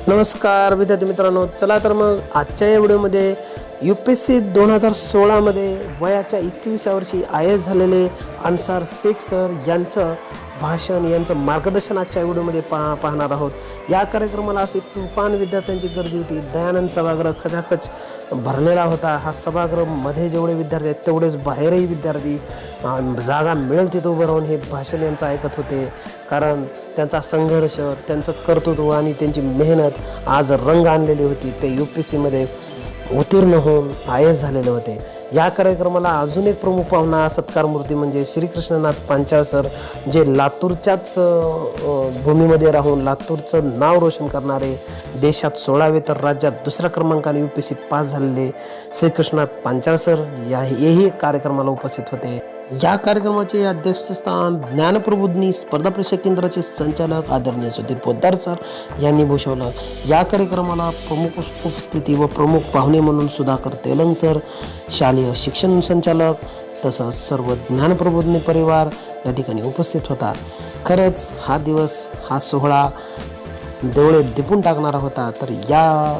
नमस्कार विद्यार्थी मित्रांनो, चला तर मग आजच्या या व्हिडिओमध्ये UPSC 2016मध्ये वयाच्या 21व्या वर्षी IAS झालेले अन्सार शेख सर यांचं भाषण, यांचं मार्गदर्शन आजच्या व्हिडिओमध्ये पाहणार आहोत। या कार्यक्रमाला असे तुफान विद्यार्थ्यांची गर्दी होती। दयानंद सभागृह खचाखच भरलेला होता। हा सभागृहामध्ये जेवढे विद्यार्थी आहेत तेवढेच बाहेरही विद्यार्थी जागा मिळेल तिथे उभं राहून हे भाषण यांचं ऐकत होते, कारण त्यांचा संघर्ष, त्यांचं कर्तृत्व आणि त्यांची मेहनत आज रंग आणलेली होती। ते UPSCमध्ये उत्तीर्ण होऊन IAS झालेले होते। या कार्यक्रमाला अजून एक प्रमुख पाहुणा सत्कार मूर्ती म्हणजे श्रीकृष्णनाथ पांचाळ सर, जे लातूरच्याच भूमीमध्ये राहून लातूरचं नाव रोशन करणारे, देशात 16वे तर राज्यात दुसऱ्या क्रमांकाने UPSC पास झालेले श्रीकृष्णनाथ पांचाळ सर हेही कार्यक्रमाला उपस्थित होते। या कार्यक्रमाचे अध्यक्षस्थान ज्ञानप्रबोधिनी स्पर्धा परीक्षा केंद्राचे संचालक आदरणीय सुधीर पोद्दार सर यांनी भूषवलं। या कार्यक्रमाला प्रमुख उपस्थिती व प्रमुख पाहुणे म्हणून सुधाकर तेलंग सर, शालेय शिक्षण संचालक, तसंच सर्व ज्ञानप्रबोधिनी परिवार या ठिकाणी उपस्थित होता। खरंच हा दिवस, हा सोहळा डोळे दिपून टाकणारा होता। तर या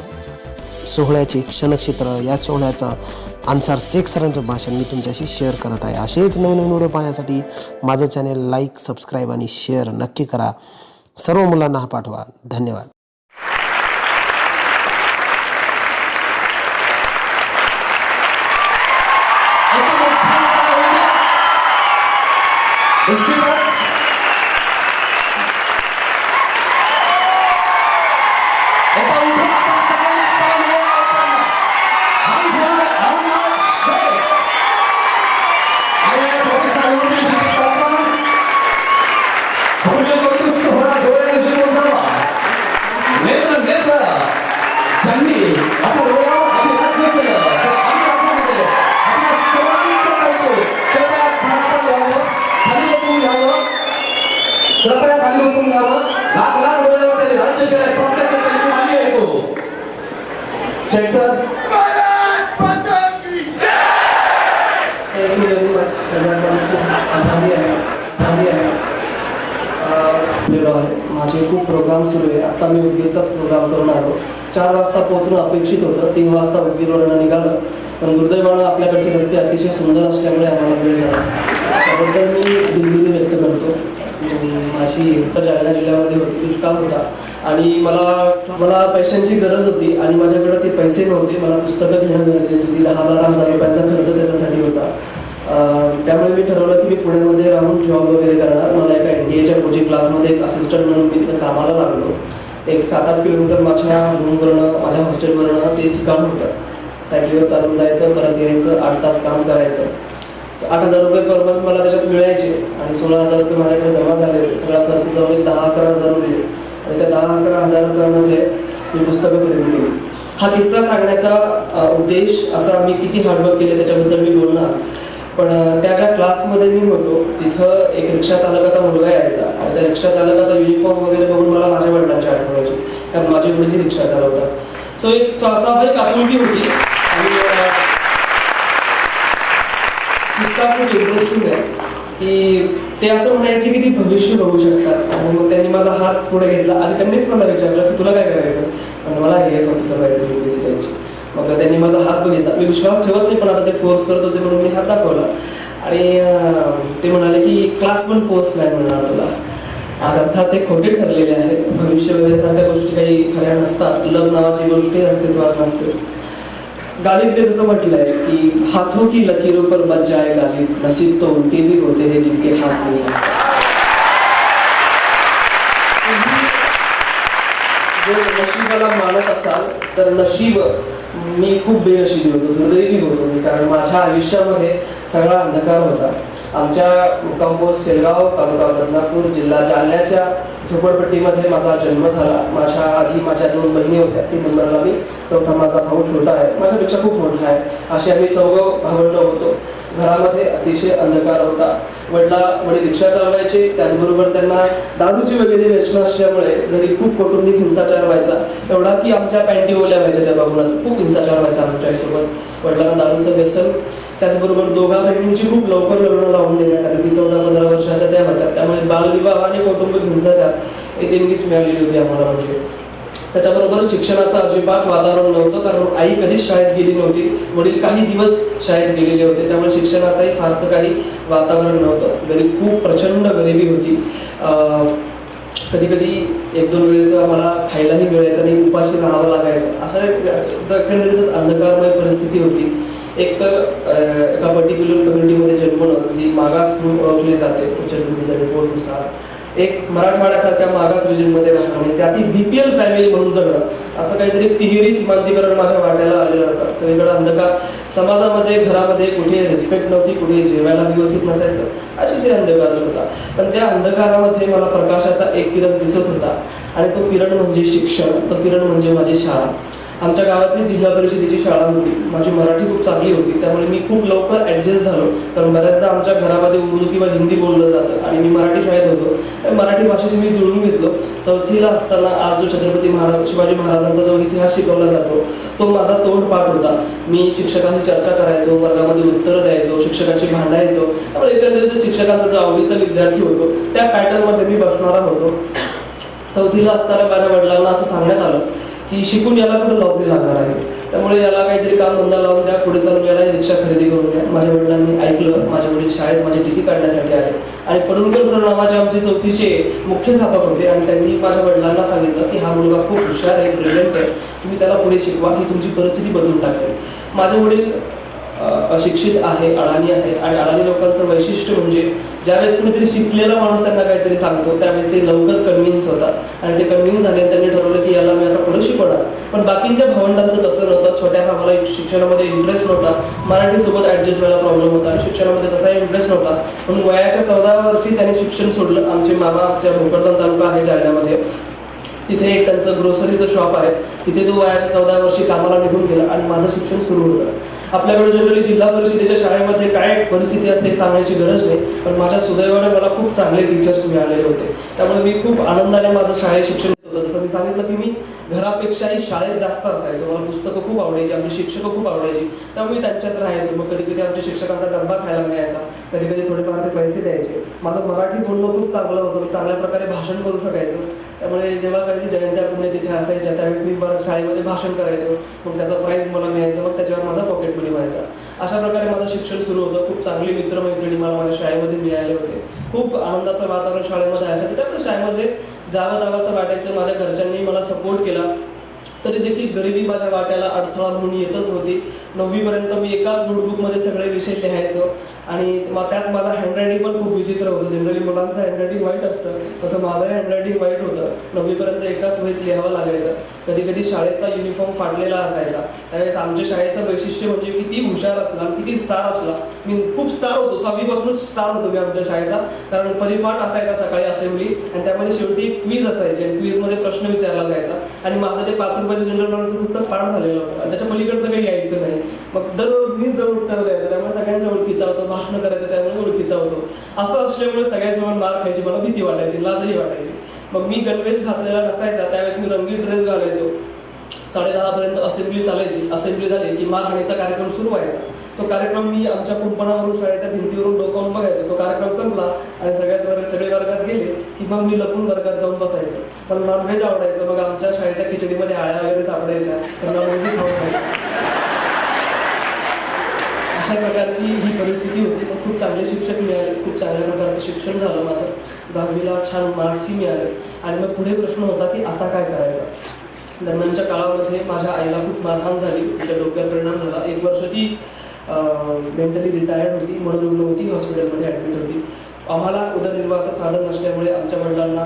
सोहळ्याची क्षणचित्र, या सोहळ्याचं अन्सार शेख सरांचं भाषण मी तुमच्याशी शेअर करत आहे। असेच नवीन व्हिडिओ पाहण्यासाठी माझं चॅनेल लाईक, सबस्क्राईब आणि शेअर नक्की करा। सर्व मुलांना हा पाठवा। धन्यवाद। कृपया खाली बसून घ्यावं। लाख लाख डोळ्यामध्ये राज्य केलंय, प्रत्यक्ष त्यांची वाणी ऐकू। Shaikh sir, thank you very much. सगळ्यांचा खूप आभारी आहे। माझे खूप प्रोग्राम सुरू आहे। आता मी उदगीरचाच प्रोग्राम करून आलो। 4 वाजता पोहोचणं अपेक्षित होतं, 3 वाजता उदगीरवरून निघालं, पण दुर्दैवानं आपल्याकडचे रस्ते अतिशय सुंदर असल्यामुळे आम्हाला वेळ झाला। त्याबद्दल मी दिलगिरी व्यक्त करतो। माझी उत्तर जालना जिल्ह्यामध्ये होती, दुष्काळ होता आणि मला पैशांची गरज होती आणि माझ्याकडे ते पैसे नव्हते। मला पुस्तकं घेणं गरजेची होती। 10-12 हजार रुपयांचा खर्च त्याच्यासाठी होता। त्यामुळे मी ठरवलं की मी पुण्यामध्ये राहून जॉब वगैरे करणार। मला एका NDAच्या कोचिंग क्लासमध्ये एक असिस्टंट म्हणून मी तिथं कामाला लागलो। एक 7-8 किलोमीटर माझ्या रूमवरनं, माझ्या हॉस्टेलवरनं ते ठिकाण होतं। सायकलीवर चालून जायचं, परत यायचं, 8 तास काम करायचं। 8,000 रुपये पर मंथ मला त्याच्यात मिळायचे आणि 16,000 रुपये माझ्याकडे जमा झाले होते। सगळा खर्च जवळ 10-11 हजार उरले आणि त्या 10-11 हजार रुपयामध्ये मी पुस्तकं खरेदी केली। हा किस्सा सांगण्याचा उद्देश असा, मी किती हार्डवर्क केले त्याच्याबद्दल मी बोलणार, पण त्या ज्या क्लासमध्ये मी होतो तिथं एक रिक्षा चालकाचा मुलगा यायचा आणि त्या रिक्षा चालकाचा युनिफॉर्म वगैरे बघून मला माझ्या वडिलांची आठवण व्हायची, कारण माझी वडील रिक्षा चालवतात। सो एक स्वाभाविक आपुलकी होती आणि किस्सा खूप इंटरेस्टिंग आहे की ते असं म्हणायचे की ती भविष्य बघू शकतात। आणि मग त्यांनी माझा हात पुढे घेतला आणि त्यांनीच मला विचारलं की तुला काय करायचं, आणि मला IAS ऑफिसर व्हायचं, UPSC करायची। मग त्यांनी माझा हात बघितला, मी विश्वास ठेवत नाही पण आता ते फोर्स करत होते म्हणून मी हात दाखवला आणि ते म्हणाले की क्लास 1 पोस्ट नाही मिळणार तुला। आज अर्थात ते खोटे ठरलेले आहे। भविष्य वगैरे सारख्या गोष्टी काही खऱ्या नसतात। लग्न नावाची गोष्टी अस्तित्वात नसते। गालिब ने जसं म्हटलंय की हाथों की लकीरों पर बच जाए गालिब, नसीब तो उनके भी होते हैं जिनके हाथ नहीं है। जर नशिबाला मानत असाल तर नशीब, मी खूप बेनशिबी होतो, दुर्दैवी होतो मी, कारण माझ्या आयुष्यामध्ये सगळा अंधकार होता। आमच्या मुक्काम पोस्ट सेलगाव, तालुका बदनापूर, जिल्हा जालन्याच्या झोपडपट्टीमध्ये माझा जन्म झाला। माझ्या आधी माझ्या 2 बहिणी होत्या, 3 नंबरला मी, 4था माझा भाऊ छोटा आहे, माझ्यापेक्षा खूप मोठा आहे। असे आम्ही 4 भावंड होतो। घरामध्ये अतिशय अंधकार होता। वडील रिक्षा चालवायचे, त्याचबरोबर त्यांना दारूची वगैरे व्यसन असल्यामुळे घरी खूप कौटुंबिक हिंसाचार व्हायचा, एवढा की आमच्या पॅन्टी ओल्या व्हायच्या त्या बघूनच खूप हिंसाचार व्हायचा आमच्यासोबत। वडिलांना दारूचं व्यसन, त्याचबरोबर दोघा बहिणींची खूप लवकर लग्न लावून देण्यात आली। ती 14-15 वर्षाच्या त्या होत्या, त्यामुळे बालविवाह आणि कौटुंबिक हिंसाचार हे देणगीच मिळालेली होती आम्हाला। म्हणजे त्याच्याबरोबर शिक्षणाचं अजिबात वातावरण नव्हतं, कारण आई कधीच शाळेत गेली नव्हती, वडील काही दिवस शाळेत गेलेले होते, त्यामुळे शिक्षणाचंही फारसं काही वातावरण नव्हतं. खूप प्रचंड गरिबी होती. कधी कधी 1-2 वेळेचं मला खायलाही मिळायचं नाही, उपाशी राहावं लागायचं. अशा एकंदरीतच अंधकारमय परिस्थिती होती. एक तर एका पर्टिक्युलर कम्युनिटीमध्ये जन्मणं, जी मागास म्हणून ओळखली जाते तुमच्या रिपोर्टनुसार, एक मराठवाड्यासारख्या मागास रिजनमध्ये राहणं आणि त्यातही BPL फॅमिली म्हणून जगणं, असं काहीतरी तिहेरी सीमांतीकरण माझ्या वाट्याला आलेलं होतं. सगळीकडे अंधकार, समाजामध्ये घरामध्ये कुठे रिस्पेक्ट नव्हती, कुठे जेवायला व्यवस्थित नसायचं, अशी अंधकारच होता. पण त्या अंधकारामध्ये मला प्रकाशाचा एक किरण दिसत होता आणि तो किरण म्हणजे शिक्षण, तो किरण म्हणजे माझी शाळा. आमच्या गावातली जिल्हा परिषदेची शाळा होती. माझी मराठी खूप चांगली होती, त्यामुळे मी खूप लवकर ॲडजस्ट झालो, कारण बऱ्याचदा आमच्या घरामध्ये उर्दू किंवा हिंदी बोललं जातं आणि मी मराठी शाळेत होतो. मराठी भाषेशी मी जुळून घेतलो. 4थीला असताना आज जो छत्रपती शिवाजी महाराजांचा जो इतिहास शिकवला जातो तो माझा तोंडपाठ होता. मी शिक्षकांशी चर्चा करायचो, वर्गामध्ये उत्तरं द्यायचो, शिक्षकांशी भांडायचो. त्यामुळे एकंदरीत शिक्षकांचा जो आवडीचा विद्यार्थी होतो त्या पॅटर्नमध्ये मी बसणारा होतो. 4थीला असताना माझ्या वडिलांना असं सांगण्यात आलं की शिकून याला कुठं नोकरी लागणार आहे, त्यामुळे याला काहीतरी काम धंदा लावून द्या, पुढे चालून याला रिक्षा खरेदी करून द्या. माझ्या वडिलांनी ऐकलं. माझे वडील शाळेत माझी TC काढण्यासाठी आले आणि पडुळकर सर नावाचे आमचे 4थीचे मुख्याध्यापक होते आणि त्यांनी माझ्या वडिलांना सांगितलं की हा मुलगा खूप हुशार आहे, ब्रिलियंट आहे, तुम्ही त्याला पुढे शिकवा, ही तुमची परिस्थिती बदलून टाकेल. माझे वडील अशिक्षित आहे, अडाणी आहेत आणि अडाणी लोकांचं वैशिष्ट्य म्हणजे ज्यावेळेस कुणीतरी शिकलेला माणूस त्यांना काहीतरी सांगतो त्यावेळेस ते लवकर कन्व्हिन्स होतात आणि ते कन्व्हिन्स झाले. त्यांनी ठरवलं की याला मी आता पुढे शिकवणार. पण बाकींच्या भावंडांचं तसं नव्हतं. छोट्या भावाला शिक्षणामध्ये इंटरेस्ट नव्हता, मराठीसोबत ॲडजस्ट व्हायला प्रॉब्लेम होता आणि शिक्षणामध्ये तसा इंटरेस्ट नव्हता. म्हणून वयाच्या 14व्या वर्षी त्यांनी शिक्षण सोडलं. आमचे मामा आमच्या भोकरदन तालुका आहे जालन्यामध्ये, तिथे एक त्यांचं ग्रोसरीचं शॉप आहे, तिथे तो वयाच्या 14व्या वर्षी कामाला निघून गेला आणि माझं शिक्षण सुरू होतं. आपल्याकडे जनरली जिल्हा परिषदेच्या शाळेमध्ये काय परिस्थिती असते सांगायची गरज नाही, पण माझ्या सुदैवाने मला खूप चांगले टीचर्स मिळालेले होते, त्यामुळे मी खूप आनंदाने माझं शाळेत शिक्षण होतं. जसं मी सांगितलं की मी घरापेक्षाही शाळेत जास्त असायचो. मला पुस्तकं खूप आवडायची, आमची शिक्षकं खूप आवडायची, त्यामुळे मी त्यांच्यात राहायचो. मग कधी कधी आमच्या शिक्षकांचा डब्बा खायला मिळायचा, कधी कधी थोडेफार ते पैसे द्यायचे. माझं मराठी बोलणं खूप चांगलं होतं, मी चांगल्या प्रकारे भाषण करू शकायचं. त्यामुळे जेव्हा कधी जयंत्या पुण्य तिथे असायच्या त्यावेळेस मी बरं शाळेमध्ये भाषण करायचो, मग त्याचा प्राईज मला मिळायचं, मग त्याच्यावर माझा पॉकेट मनी व्हायचा. अशा प्रकारे माझं शिक्षण सुरू होतं. खूप चांगली मित्रमैत्रिणी मला माझ्या शाळेमध्ये मिळाले होते. खूप आनंदाचं वातावरण शाळेमध्ये असायचं, त्यामुळे शाळेमध्ये जावं वाटायचं. माझ्या घरच्यांनी मला सपोर्ट केला, तरी देखील गरिबी माझ्या वाट्याला अडथळा म्हणून येतच होती. 9वीपर्यंत मी एकाच नोटबुकमध्ये सगळे विषय लिहायचो आणि त्यात माझं हँडरायटिंग पण खूप विचित्र होतं. जनरली मुलांचं हँडरायटिंग वाईट असतं, तसं माझं हँडरायटिंग वाईट होतं. 9वीपर्यंत एकाच वहीत लिहावं लागायचं. कधी कधी शाळेचा युनिफॉर्म फाटलेला असायचा. त्यावेळेस आमच्या शाळेचं वैशिष्ट्य म्हणजे किती हुशार असला, किती स्टार असला, मी खूप स्टार होतो, 6वीपासूनच स्टार होतो मी आमच्या शाळेचा, कारण परिपाठ असायचा सकाळी असेंब्ली आणि त्यामध्ये शेवटी एक क्वीज असायची आणि क्वीजमध्ये प्रश्न विचारला जायचा आणि माझं ते 5 रुपयाचं जनरल नॉलेजचं पुस्तक पाठ झालेलं होतं आणि त्याच्या पलीकडचं काही यायचं नाही. मग दररोज मीच जवळ उत्तर द्यायचं, त्यामुळे सगळ्यांच्या ओळखीचा होतो, भाषण करायचं त्यामुळे ओळखीचा होतो. असं असल्यामुळे सगळ्याजवळ मार खायची, मला भीती वाटायची, लाजही वाटायची. मग मी गणवेश घातलेला नसायचा, त्यावेळेस मी रंगीत ड्रेस घालायचो. 10:30पर्यंत असेंब्ली चालायची. असेंब्ली झाली की मारहाणीचा कार्यक्रम सुरू व्हायचा. तो कार्यक्रम मी आमच्या कुंपणावरून शाळेच्या भिंतीवरून डोकावून बघायचो. तो कार्यक्रम संपला आणि सगळे वर्गात गेले की मग मी लपून वर्गात जाऊन बसायचो. मला नॉनव्हेज आवडायचं. मग आमच्या शाळेच्या खिचडीमध्ये आळ्या वगैरे सापडायच्या, त्यांना नॉनव्हेज खाऊन खायचं. अशा प्रकारची ही परिस्थिती होती. पण खूप चांगले शिक्षक मिळाले, खूप चांगल्या प्रकारचं शिक्षण झालं माझं. 10वीला छान मार्क्सही मिळाले आणि मग पुढे प्रश्न होता की आता काय करायचं. दरम्यानच्या काळामध्ये माझ्या आईला खूप मारहाण झाली, तिच्या डोक्यावर परिणाम झाला. 1 वर्ष ती मेंटली रिटायर्ड होती, मनोरुग्ण होती, हॉस्पिटलमध्ये ॲडमिट होती. आम्हाला उदरनिर्वाहाचं साधन नसल्यामुळे आमच्या वडिलांना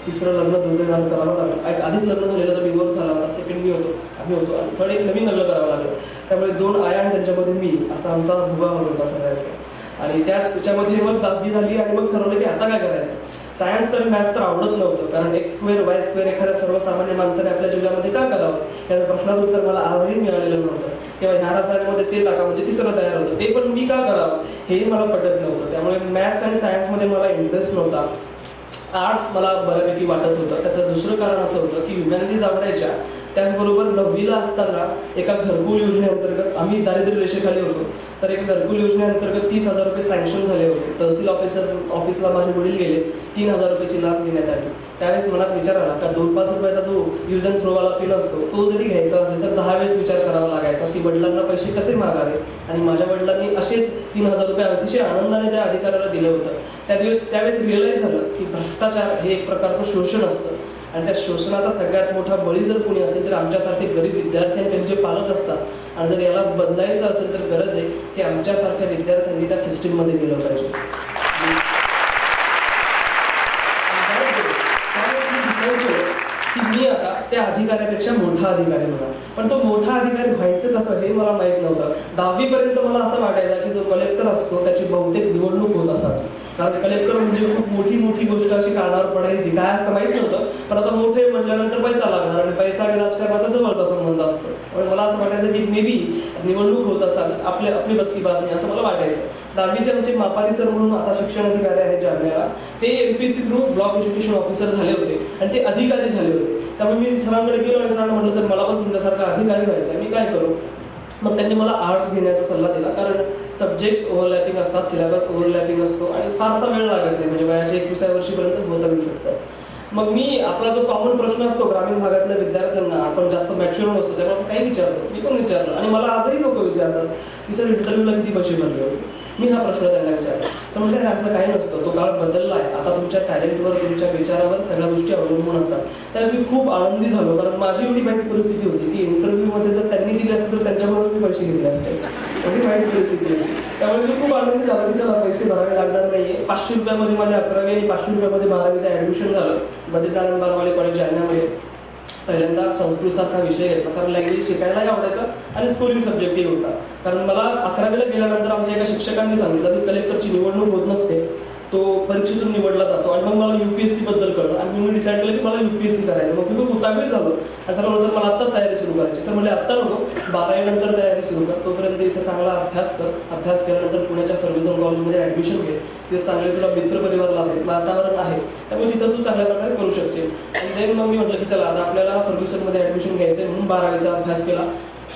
3रं लग्न दुर्दैवानं करावं लागलं. आधीच लग्न झालेलं तर डिवोर्स झाला होता, सेकंड मी होतो, आम्ही होतो आणि थर्ड एक नवीन लग्न करावं लागलं. त्यामुळे 2 आया आणि त्यांच्यामध्ये मी, असा आमचा भुगा होता सगळ्यांचा. आणि त्याच्यामध्ये मग 10वी झाली आणि मग ठरवलं की आता काय करायचं. सायन्स तर मॅथ्स तर आवडत नव्हतं, कारण x² y² एखाद्या सर्वसामान्य माणसाने आपल्या जीवनामध्ये का करावं या प्रश्नाचं उत्तर मला आजही मिळालेलं नव्हतं. किंवा ह्या रसायनामध्ये ते टाका म्हणजे 3रं तयार होतं, ते पण मी का करावं हेही मला पटत नव्हतं. त्यामुळे मॅथ्स आणि सायन्समध्ये मला इंटरेस्ट नव्हता. आर्ट्स मला बऱ्यापैकी वाटत होतं. त्याचं दुसरं कारण असं होतं की ह्युमॅनिटीज आवडायच्या. त्याचबरोबर 9वीला असताना एका घरकुल योजनेअंतर्गत, आम्ही दारिद्र्य रेषेखाली होतो, तर एका घरकुल योजनेअंतर्गत 30,000 रुपये सँक्शन झाले होते. तहसील ऑफिसला माझे वडील गेले, 3,000 रुपयाची लाच घेण्यात आली. त्यावेळेस मनात विचार आला का 2-5 रुपयाचा जो यूज अँड थ्रोवाला पिन असतो तो जरी घ्यायचा असेल तर 10 वेळेस विचार करावा लागायचा की वडिलांना पैसे कसे मागावे. आणि माझ्या वडिलांनी असेच 3,000 रुपये अतिशय आनंदाने त्या अधिकाऱ्याला दिलं होतं. त्यावेळेस रिअलाईज झालं की भ्रष्टाचार हे एक प्रकारचं शोषण असतं आणि त्या शोषणाचा सगळ्यात मोठा बळी जर कोणी असेल तर आमच्यासारखे गरीब विद्यार्थी आणि त्यांचे पालक असतात. आणि जर याला बदलायचं असेल तर गरज आहे की आमच्यासारख्या विद्यार्थ्यांनी त्या सिस्टीममध्ये गेलं पाहिजे. की मी आता त्या अधिकाऱ्यापेक्षा मोठा अधिकारी होणार. पण तो मोठा अधिकारी व्हायचं कसं हे मला माहीत नव्हतं. 10वी पर्यंत मला असं वाटायचं की जो कलेक्टर असतो त्याची बहुतेक निवडणूक होत असावी. कारण कलेक्टर म्हणजे खूप मोठी गोष्ट अशी कानावर पडायची. काय असतं माहीत नव्हतं. पण आता मोठे म्हटल्यानंतर पैसा लागणार आणि पैसा आणि राजकारणाचा जवळचा संबंध असतो. त्यामुळे मला असं वाटायचं की मे बी निवडणूक होत असावी, आपली बसकी बात नाही असं मला वाटायचं. 10वीचे आमचे मापारी सर म्हणून आता शिक्षण अधिकारी आहेत जालन्याला, ते MPSC through block education officer झाले होते आणि ते अधिकारी झाले होते. त्यामुळे मी सरांकडे गेलो आणि सरांना म्हटलं सर मला पण तुमच्यासारखा अधिकारी व्हायचं आहे, मी काय करू. मग त्यांनी मला आर्ट्स घेण्याचा सल्ला दिला. कारण सब्जेक्ट्स ओव्हरलॅपिंग असतात, सिलेबस ओव्हरलॅपिंग असतो आणि फारसा वेळ लागत नाही. म्हणजे वयाच्या 21व्या वर्षीपर्यंत होता येऊ शकतं. मग मी आपला जो कॉमन प्रश्न असतो ग्रामीण भागातल्या विद्यार्थ्यांना, आपण जास्त मॅच्युअर नसतो त्यामुळे आपण काही विचारतो. मी पण विचारलं आणि मला आजही लोक विचारतात की सर इंटरव्ह्यूला किती पैसे भरले होते. मी हा प्रश्न त्यांना विचारला. असं म्हटलं असं काही नसतं, तो काळ बदलला आहे. आता तुमच्या टॅलेंटवर, तुमच्या विचारावर सगळ्या गोष्टी अवलंबून असतात. त्यावेळेस मी खूप आनंदी झालो. कारण माझी एवढी वाईट परिस्थिती होती की इंटरव्ह्यूमध्ये जर त्यांनी दिले असते तर त्यांच्याकडूनच मी पैसे घेतले असते. एवढी वाईट परिस्थिती होती. त्यामुळे मी खूप आनंदी झालो की चला पैसे भरावे लागणार नाही आहे. 500 रुपयामध्ये माझ्या 11वी आणि 500 रुपयामध्ये 12वीचं ॲडमिशन झालं बद्रीनारायण बारवाले कॉलेज जालन्यामध्ये. पहिल्यांदा संस्कृतसारखा विषय घेतला कारण लँग्वेज शिकायलाही आवडायचा आणि स्कोरिंग सब्जेक्टही होता. कारण मला 11वीला गेल्यानंतर आमच्या एका शिक्षकांनी सांगितलं की कलेक्टरची निवडणूक होत नसते, तो परीक्षेतून निवडला जातो. आणि मग मला UPSC बद्दल कळलं आणि मी डिसाईड केलं की मला UPSC करायचं. मग मी खूप उतावीळ झालो आणि सर म्हणलं सर मला आत्ताच तयारी सुरू करायची. सर म्हणजे आत्ता नको, 12वी नंतर तयारी सुरू कर, तोपर्यंत इथे चांगला अभ्यास कर. अभ्यास केल्यानंतर पुण्याच्या फर्ग्युसन कॉलेजमध्ये ॲडमिशन घे. तिथे चांगले तुला मित्रपरिवार लाभेल, वातावरण आहे, त्यामुळे तिथं तू चांगल्या प्रकारे करू शकशील. आणि देन मग मी म्हटलं की चला आता आपल्याला फर्ग्युसनमध्ये ॲडमिशन घ्यायचं आहे म्हणून 12वीचा अभ्यास केला.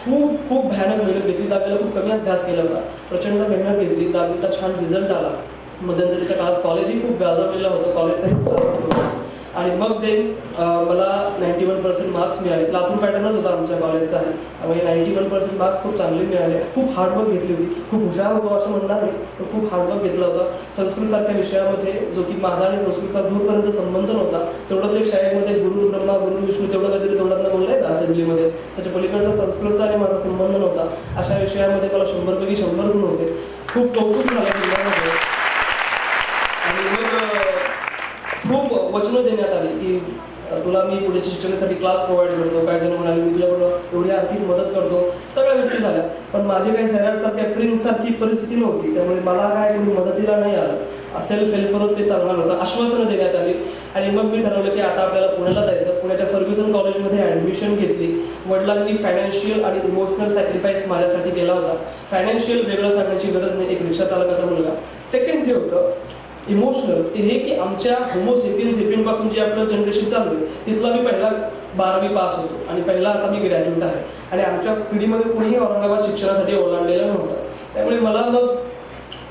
खूप भयानक मेहनत घेतली. 10वीला खूप कमी अभ्यास केला होता, प्रचंड मेहनत घेतली. 10वीचा छान रिझल्ट आला. मध्यंतरीच्या काळात कॉलेजही खूप गाजवलेलं होतं, कॉलेजचाही स्टार्ट होता. आणि मग ते मला 91% मार्क्स मिळाले. लातूर पॅटर्नच होता आमच्या कॉलेजचा आहे, त्यामुळे 91% मार्क्स खूप चांगले मिळाले. खूप हार्डवर्क घेतली होती. खूप हुशार होतो असं म्हणणार नाही, पण खूप हार्डवर्क घेतला होता. संस्कृतसारख्या विषयामध्ये जो की माझा आणि संस्कृतचा दूरपर्यंत संबंध नव्हता, तेवढंच एक शाळेमध्ये गुरु ब्रह्मा गुरु विष्णू तेवढं कधीतरी तोंडातनं बोललंय का असेंब्लीमध्ये, त्याच्या पलीकडचा संस्कृतचा आणि माझा संबंध नव्हता. अशा विषयामध्ये मला 100पैकी 100 गुण होते. खूप कौतुक झालं जिल्ह्यामध्ये. आणि मग खूप वचनं देण्यात आली की तुला मी पुढे शिक्षणासाठी क्लास प्रोव्हाइड करतो. काही जण म्हणाले मी तुझ्याबरोबर एवढी आर्थिक मदत करतो. सगळ्या गोष्टी झाल्या, पण माझी काही सैराटसारख्या प्रिन्ससारखी परिस्थिती नव्हती. त्यामुळे मला काय कोणी मदतीला नाही आलं. सेल्फ हेल्पवरच ते चालणार होतं. आश्वासनं देण्यात आली आणि मग मी ठरवलं की आता आपल्याला पुण्याला जायचं. पुण्याच्या फर्ग्युसन कॉलेजमध्ये ॲडमिशन घेतली. वडिलांनी फायनान्शियल आणि इमोशनल सॅक्रिफाईस माझ्यासाठी केला होता. फायनान्शियल वेगळं सांगण्याची गरज नाही, एक रिक्षा चालकाचा मुलगा. सेकंड जे होतं इमोशनल, ते हे की आमच्या होमोसेपियन पासून जे आपलं जनरेशन चालू आहे तिथला मी पहिला 12वी पास होतो आणि पहिला आता मी ग्रॅज्युएट आहे. आणि आमच्या पिढीमध्ये कुणीही औरंगाबाद शिक्षणासाठी ओलांडलेलं नव्हतं. त्यामुळे मला मग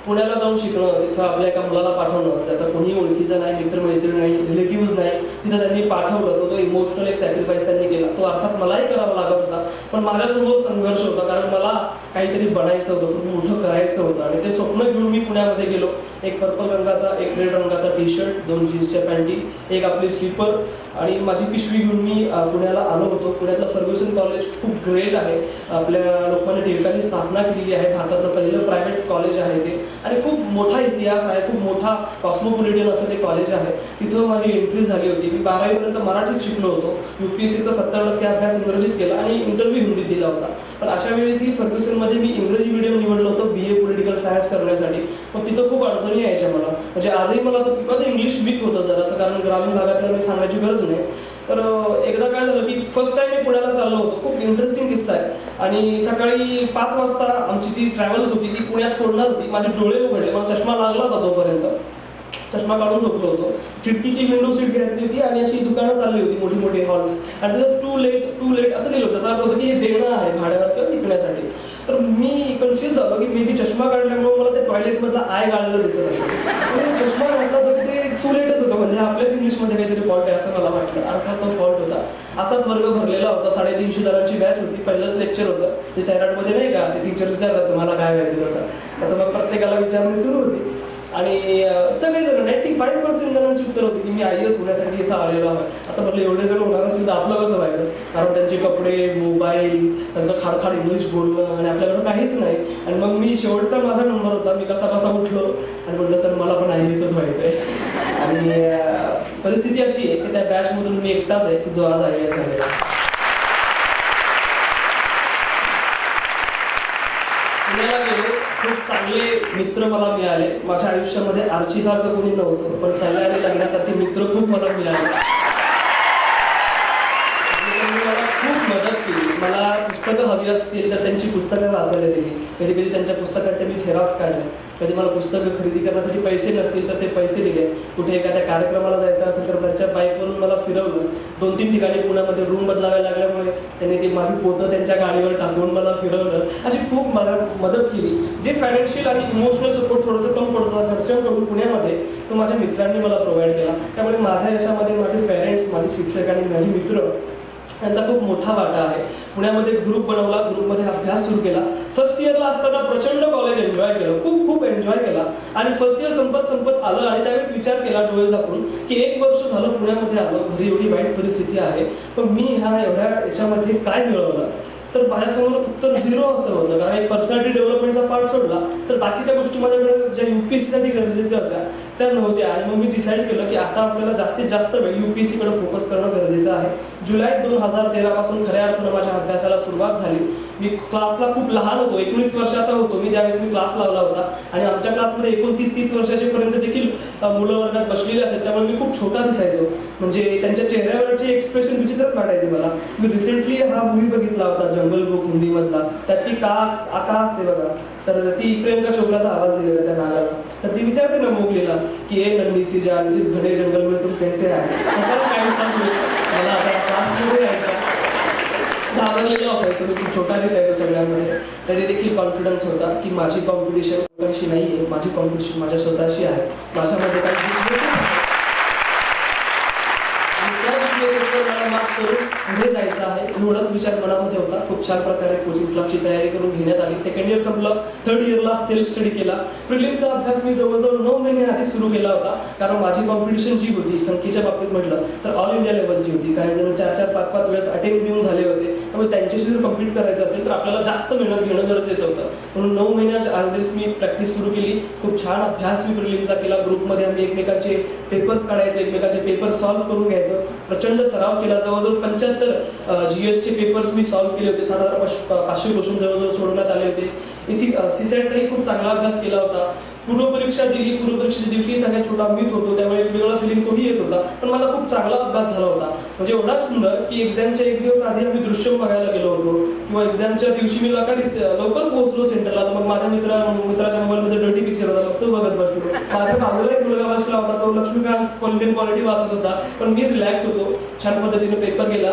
पुण्याला जाऊन शिकणं, तिथं आपल्या एका मुलाला पाठवणं ज्याचा कोणीही ओळखीचा नाही, मित्रमैत्रिणी नाही, रिलेटिव्ह नाही, तिथं त्यांनी पाठवलं. तो इमोशनल एक सॅक्रिफाईस त्यांनी केला. तो अर्थात मलाही करावा लागत होता, पण माझ्यासमोर संघर्ष होता. कारण मला काहीतरी बनायचं होतं, खूप मोठं करायचं होतं. आणि ते स्वप्न घेऊन मी पुण्यामध्ये गेलो. एक पर्पल रंगाचा, एक रेड रंगाचा टी-शर्ट, 2 जीन्सच्या पॅन्टी, एक आपली स्लीपर आणि माझी पिशवी घेऊन मी पुण्याला आलो होतो. पुण्यातलं फर्ग्युसन कॉलेज खूप ग्रेट आहे. आपल्या लोकमान्य टिळकांनी स्थापना केलेली आहे. भारतातलं पहिलं प्रायव्हेट कॉलेज आहे ते आणि खूप मोठा इतिहास आहे, खूप मोठा कॉस्मोपॉलिटन असं ते कॉलेज आहे. तिथं माझी एंट्री झाली होती. मी 12वीपर्यंत मराठीत शिकलो होतो. UPSCचा 70% अभ्यास इंग्रजीत केला आणि इंटरव्ह्यू हिंदीत दिला होता. पण अशा वेळेसही फर्ग्युसनमध्ये मी इंग्रजी मीडियम निवडलं होतं BA पॉलिटिकल सायन्स करण्यासाठी. मग तिथं खूप अडचणी यायच्या मला. म्हणजे आजही मला तो इंग्लिश वीक होतं जरासं, कारण ग्रामीण भागातलं मी सांगायची गरज नाही. तर एकदा काय झालं की फर्स्ट टाइम मी पुण्याला चाललो होतो. खूप इंटरेस्टिंग किस्सा आहे. आणि सकाळी 5 वाजता आमची जी ट्रॅव्हल्स होती ती पुण्यात सोडणार होती. माझे डोळे उघडले, मला चष्मा लागला होता तोपर्यंत. चष्मा काढून झोपलो होतो. खिडकीची विंडो सीट घेतली होती आणि अशी दुकानं चालली होती, मोठी मोठी हॉल्स. आणि तिथं टू लेट असं लिहिलं होतं. त्याचा अर्थ होतं की हे देणं आहे भाड्यावर किंवा विकण्यासाठी. तर मी कन्फ्यूज झालो की मे बी चष्मा काढल्यामुळे मला ते टॉयलेटमधला आय गाळलेलं दिसत असेल. म्हणजे चष्मा घातला तरी ते टू लेटच होतं. म्हणजे म्हणजे आपल्याच इंग्लिशमध्ये काहीतरी फॉल्ट आहे असं मला वाटलं. अर्थात तो फॉल्ट होता. असाच वर्ग भरलेला होता, 350 जणांची बॅच होती. पहिलंच लेक्चर होतं ते सॅराटमध्ये नाही का, ते टीचर विचारतात तुम्हाला काय व्हायचं तसं मग प्रत्येकाला विचारणी सुरू होती. आणि सगळेजण 95% जणांची उत्तर होती की मी IAS होण्यासाठी इथं आलेलो आहे. आता म्हटलं एवढे जण होणार असेल तर आपलं कसं व्हायचं, कारण त्यांचे कपडे, मोबाईल, त्यांचं खाडखाड इंग्लिश बोलणं आणि आपल्याकडं काहीच नाही. आणि मग मी शेवटचा माझा नंबर होता, मी कसा उठलो आणि म्हटलं सर मला पण IASच व्हायचं आहे. आणि परिस्थिती अशी आहे की त्या बॅचमधून मी एकटाच आहे की जो आज IAS झालेला. पुण्याला गेलो, खूप चांगले मित्र मला मिळाले. माझ्या आयुष्यामध्ये आर्चीसारखं कोणी नव्हतं, पण सगळ्यांनी लग्नासाठी मित्र खूप मला मिळाले. त्यांनी मला खूप मदत केली. मला पुस्तकं हवी असतील तर त्यांची पुस्तकं वाचायला दिली. कधी कधी त्यांच्या पुस्तकांचे मी झेरॉक्स काढले. कधी मला पुस्तकं खरेदी करण्यासाठी पैसे नसतील तर ते पैसे दिले. कुठे एखाद्या कार्यक्रमाला जायचं असेल तर त्यांच्या बाईकवरून मला फिरवलं. 2-3 ठिकाणी पुण्यामध्ये रूम बदलाव्या लागल्यामुळे त्यांनी ते माझी पोतं त्यांच्या गाडीवर टाकून मला फिरवलं. अशी खूप मला मदत केली. जे फायनान्शियल आणि इमोशनल सपोर्ट थोडंसं कम पडतं घरच्यांकडून पुण्यामध्ये, तो माझ्या मित्रांनी मला प्रोव्हाइड केला. त्यामुळे माझ्या यशामध्ये माझे पेरेंट्स, माझे शिक्षक आणि माझे मित्र यांचा खूप मोठा वाटा आहे. पुण्यामध्ये ग्रुप बनवला, ग्रुपमध्ये अभ्यास सुरू केला. फर्स्ट इयरला असताना प्रचंड कॉलेज एन्जॉय केलं, खूप एन्जॉय केला. आणि फर्स्ट इयर संपत आलं आणि त्यावेळेस विचार केला डोळे झाकून की 1 वर्ष झालं पुण्यामध्ये आलो, घरी एवढी वाईट परिस्थिती आहे, पण मी ह्या एवढ्या याच्यामध्ये काय मिळवलं. तर माझ्यासमोर उत्तर 0 असं होतं. कारण एक पर्सनॅलिटी डेव्हलपमेंटचा पार्ट सोडला तर बाकीच्या गोष्टी माझ्याकडे ज्या UPSCसाठी गरजेच्या होत्या त्या नव्हत्या. आणि मग मी डिसाईड केलं की आता आपल्याला जास्तीत जास्त वेळ UPSCकडे फोकस करणं गरजेचं आहे. जुलै 2013 पासून खऱ्या अर्थानं माझ्या अभ्यासाला सुरुवात झाली. मी क्लासला खूप लहान होतो, 19 वर्षाचा होतो मी ज्यावेळेस मी क्लास लावला होता. आणि आमच्या क्लासमध्ये 29-30 वर्षाचेपर्यंत देखील मुलं वर्गात बसलेले असेल, त्यामुळे मी खूप छोटा दिसायचो. म्हणजे त्यांच्या चेहऱ्यावरचे एक्सप्रेशन विचित्रच वाटायचे मला. मी रिसेंटली हा मूवी बघितला होता जंगल बुक हिंदीमधला. त्यात ती आका असते बघा, तर ती प्रियंका चोपडाचा आवाज दिलेला त्या नागाला. तर ती विचारते ना मोगलीला की ए नन्ही सी जान इस घने जंगल में तुम कैसे आए. असाच काहीसा मला आता क्लासमध्ये आहे का घाबरलेलो असायचं. मी खूप छोटा दिसायचो सगळ्यांमध्ये. तरी देखील कॉन्फिडन्स होता की माझी कॉम्पिटिशन लोकांशी नाही आहे, माझी कॉम्पिटिशन माझ्या स्वतःशी आहे. माझ्यामध्ये काही बिझनेसेस आहे आणि त्या बिझनेसेसवर मला मात करून पुढे जायचं आहे एवढाच विचार मनामध्ये होता. खूप छान प्रकारे कोचिंग क्लासची तयारी करून घेण्यात आली. 2nd इयर संपलं, 3rd इयरला सेल्फ स्टडी केला. प्रिलिमचा अभ्यास मी जवळजवळ 9 महिने आधी सुरू केला होता, कारण माझी कॉम्पिटिशन जी होती संख्येच्या बाबतीत म्हटलं तर ऑल इंडिया लेवलची होती. काही जण 4-4, 5-5 वेळेस अटेम्प्ट देऊन झाले होते. त्यामुळे त्यांच्याशी जर कम्प्लीट करायचं असेल तर आपल्याला जास्त मेहनत घेणं गरजेचं होतं. म्हणून 9 महिन्याच्या आधीच मी प्रॅक्टिस सुरू केली. खूप छान अभ्यास मी प्रिलिमचा केला. ग्रुपमध्ये आम्ही एकमेकांचे पेपर्स काढायचो, एकमेकांचे पेपर सॉल्व्ह करून घ्यायचो. प्रचंड सराव केला. जवळजवळ 75 GSचे पेपर्स मी सॉल्व्ह केले होते. 7,500 क्वेश्चन जवळजवळ सोडवण्यात आले होते. इथे CSATचाही खूप चांगला अभ्यास केला होता. पूर्वपरीक्षा दिली. पूर्वपरीक्षेच्या दिवशी सगळ्यात छोटा मीच होतो, त्यामुळे एक वेगळा फिलिंग तोही येत होता. पण माझा खूप चांगला अभ्यास झाला होता. म्हणजे एवढाच सुंदर की एक्झामच्या 1 दिवस आधी आम्ही दृश्यम बघायला गेलो होतो, किंवा एक्झामच्या दिवशी मी लवकर पोहोचलो सेंटरला. तर मग माझ्या मित्राच्या मोबाईलमध्ये डर्टी पिक्चर होता, मग तो बघत बसलो. माझ्या बाजूला एक मुलगा बसला होता, तो लक्ष्मीकांत इंडियन पॉलिटी वाचत होता, पण मी रिलॅक्स होतो. छान पद्धतीने पेपर गेला.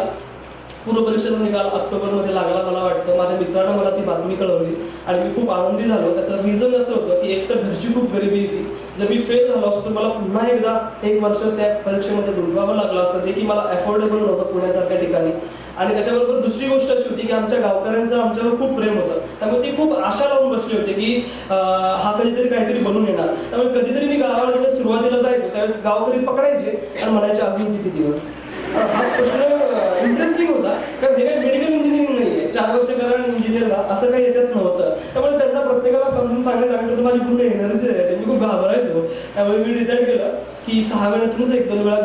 पूर्वपरीक्षेचा निकाल ऑक्टोबरमध्ये लागला मला वाटतं. माझ्या मित्रानं मला ती बातमी कळवली आणि मी खूप आनंदी झालो. त्याचं रिझन असं होतं की एक तर घरची खूप गरिबी होती. जर मी फेल झालो असतो तर मला पुन्हा एकदा 1 वर्ष त्या परीक्षेमध्ये गुंतवावं लागलं असतं, जे की मला अफोर्डेबल नव्हतं पुण्यासारख्या ठिकाणी. आणि त्याच्याबरोबर दुसरी गोष्ट अशी होती की आमच्या गावकऱ्यांचं आमच्यावर खूप प्रेम होतं. त्यामुळे ती खूप आशा लावून बसली होती की हा कधीतरी काहीतरी बनून येणार. त्यामुळे कधीतरी मी गावाला जेव्हा सुरुवातीला जायचो त्यावेळेस गावकरी पकडायचे आणि म्हणायचे अजून किती दिवस. हा प्रश्न इंटरेस्टिंग होता, कारण हे काही मेडिकल इंजिनिअरिंग नाही आहे, 4 वर्ष करा इंजिनिअरला असं काही याच्यात नव्हतं. त्यामुळे त्यांना प्रत्येकाला समजून सांगण्यासाठी माझी पूर्ण एनर्जी राहायची. मी खूप घाबरायचो. त्यामुळे मी डिसाईड केलं की 6 महिन्यातूनच 1-2 वेळा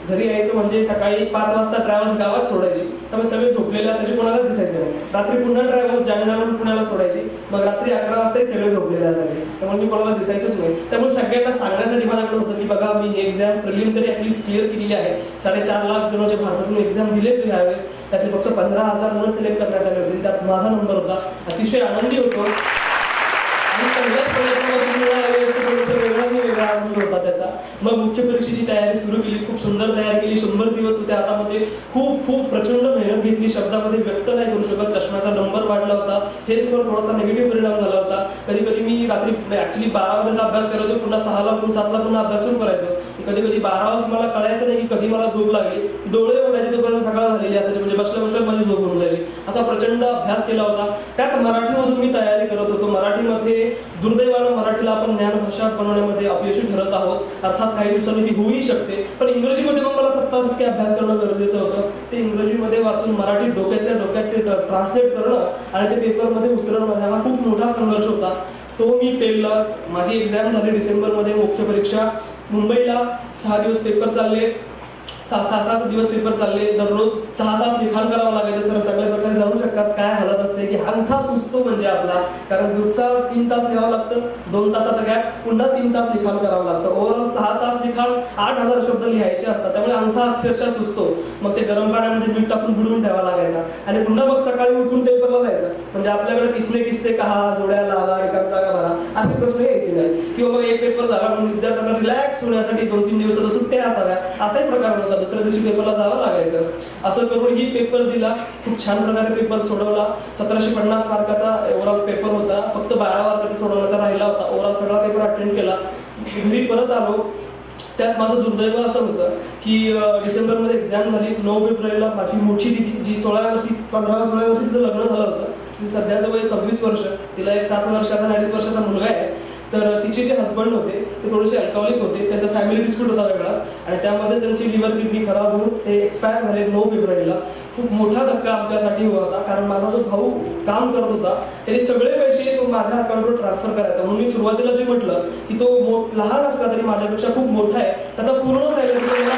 घरी यायचं म्हणजे सकाळी 5 वाजता ट्रॅव्हल्स गावात सोडायची. त्यामुळे सगळे झोपलेले असायचे, कोणालाच दिसायचं नाही. रात्री पुन्हा ट्रॅव्हल्स जालन्यावरून पुण्याला सोडायची, मग रात्री 11 वाजताही सगळे झोपलेले असायचे. त्यामुळे मी कोणाला दिसायचंच नाही. त्यामुळे सगळ्यांना सांगण्यासाठी माझ्याकडे होतं की बघा मी ही एक्झाम प्रिलिम तरी ॲटलीस्ट क्लिअर केलेली आहे. 4.5 लाख जण जे भारतातून एक्झाम दिले होते यावेळेस, त्यातले फक्त 15,000 जण सिलेक्ट करण्यात आले होते. त्यात माझा नंबर होता. अतिशय आनंदी होतो. आणि पहिल्याच प्रयत्नामध्ये वेगळा आनंद होता त्याचा. मग मुख्य परीक्षेची तयारी सुरू केली. खूप सुंदर तयारी केली. 100 दिवस होते हातामध्ये. खूप प्रचंड मेहनत घेतली. शब्दामध्ये व्यक्त नाही करू शकत. चष्म्याचा नंबर वाढला होता. हेल्थवर थोडासा निगेटिव्ह परिणाम झाला होता. कधी मी रात्री ॲक्च्युली 12 पर्यंत अभ्यास करायचो, पुन्हा 6ला उठून 7ला पुन्हा अभ्यास सुरू करायचो. कधी कधी 12 वाजता मला कळायचं नाही की कधी मला झोप लागली, डोळे उघडायचे तोपर्यंत सकाळ झालेली असायची, म्हणजे बसल्या बसल्या माझी झोप होऊन जायची. असा प्रचंड अभ्यास केला होता. त्यात मराठीमधून मी तयारी करत होतो. मराठीमध्ये दुर्दैवानं मराठीला आपण ज्ञानभाषा बनवण्यामध्ये अपयशी ठरत आहोत. अर्थात काही दिवसांनी ती होऊही शकते, पण इंग्रजीमध्ये मग मला 70% अभ्यास करणं गरजेचं होतं. ते इंग्रजीमध्ये वाचून मराठी डोक्यातल्या डोक्यात ते ट्रान्सलेट करणं आणि ते पेपरमध्ये उतरणं हा खूप मोठा संघर्ष होता. तो मी पेलला. माझी एक्झाम झाली डिसेंबरमध्ये, मुख्य परीक्षा. मुंबईला 6 दिवस पेपर चालले, 6 दिवस पेपर चालले. दररोज 6 तास लिखाण करावं लागायचं. सर चांगल्या प्रकारे जाणू शकतात काय हालत असते की अंगठा सुचतो म्हणजे आपला, कारण दिवसा 3 तास लिहावं लागतं, 2 तासाचा गॅप, पुन्हा 3 तास लिखाण करावं लागतं. ओव्हरऑल 6 तास लिखाण, 8000 शब्द लिहायचे असतात, त्यामुळे अंगठा अक्षरशः सुचतो. मग ते गरम पाण्यामध्ये मीठ टाकून बुडवून ठेवावा लागायचा आणि पुन्हा मग सकाळी उठून पेपरला जायचं. म्हणजे आपल्याकडे किस्से कहा, जोड्या लावा, रिकाम जागा भरा असे प्रश्न यायचे नाही. किंवा मग एक पेपर झाला म्हणून विद्यार्थ्यांना रिलॅक्स होण्यासाठी 2-3 दिवसाच्या सुट्ट्या असाव्या असाही प्रकार नव्हता. दुसऱ्या दिवशी पेपरला जावं लागायचं. असं करून ही पेपर दिला. खूप छान प्रकारे पेपर सोडवला. 1750 मार्काचा ओव्हरऑल पेपर होता. फक्त 12 मार्काचा सोडवण्याचा राहिला होता. ओव्हरऑल सगळा पेपर अटेंड केला. घरी परत आलो. त्यात माझं दुर्दैव असं होतं की डिसेंबरमध्ये एक्झाम झाली. 9 फेब्रुवारीला माझी मोठी दिदी, जी 15-16 वर्षीचं लग्न झालं होतं, ती सध्याचं वय 26 वर्ष, तिला एक 7 वर्षाचा 2.5 वर्षाचा मुलगा आहे. तर तिचे जे हस्बंड होते ते थोडेसे अल्कोहोलिक होते. त्यांचा फॅमिली डिस्प्यूट होता वेगळाच, आणि त्यामध्ये त्यांची लिव्हर किडनी खराब होऊन ते एक्सपायर झाले 9 फेब्रुवारीला. खूप मोठा धक्का आमच्यासाठी होता, कारण माझा जो भाऊ काम करत होता त्याचे सगळे पैसे तो माझ्या अकाउंटवर ट्रान्सफर करायचा. म्हणून मी सुरुवातीला जे म्हटलं की तो लहान असला तरी माझ्यापेक्षा खूप मोठा आहे, त्याचा पूर्ण सॅलरी तो मला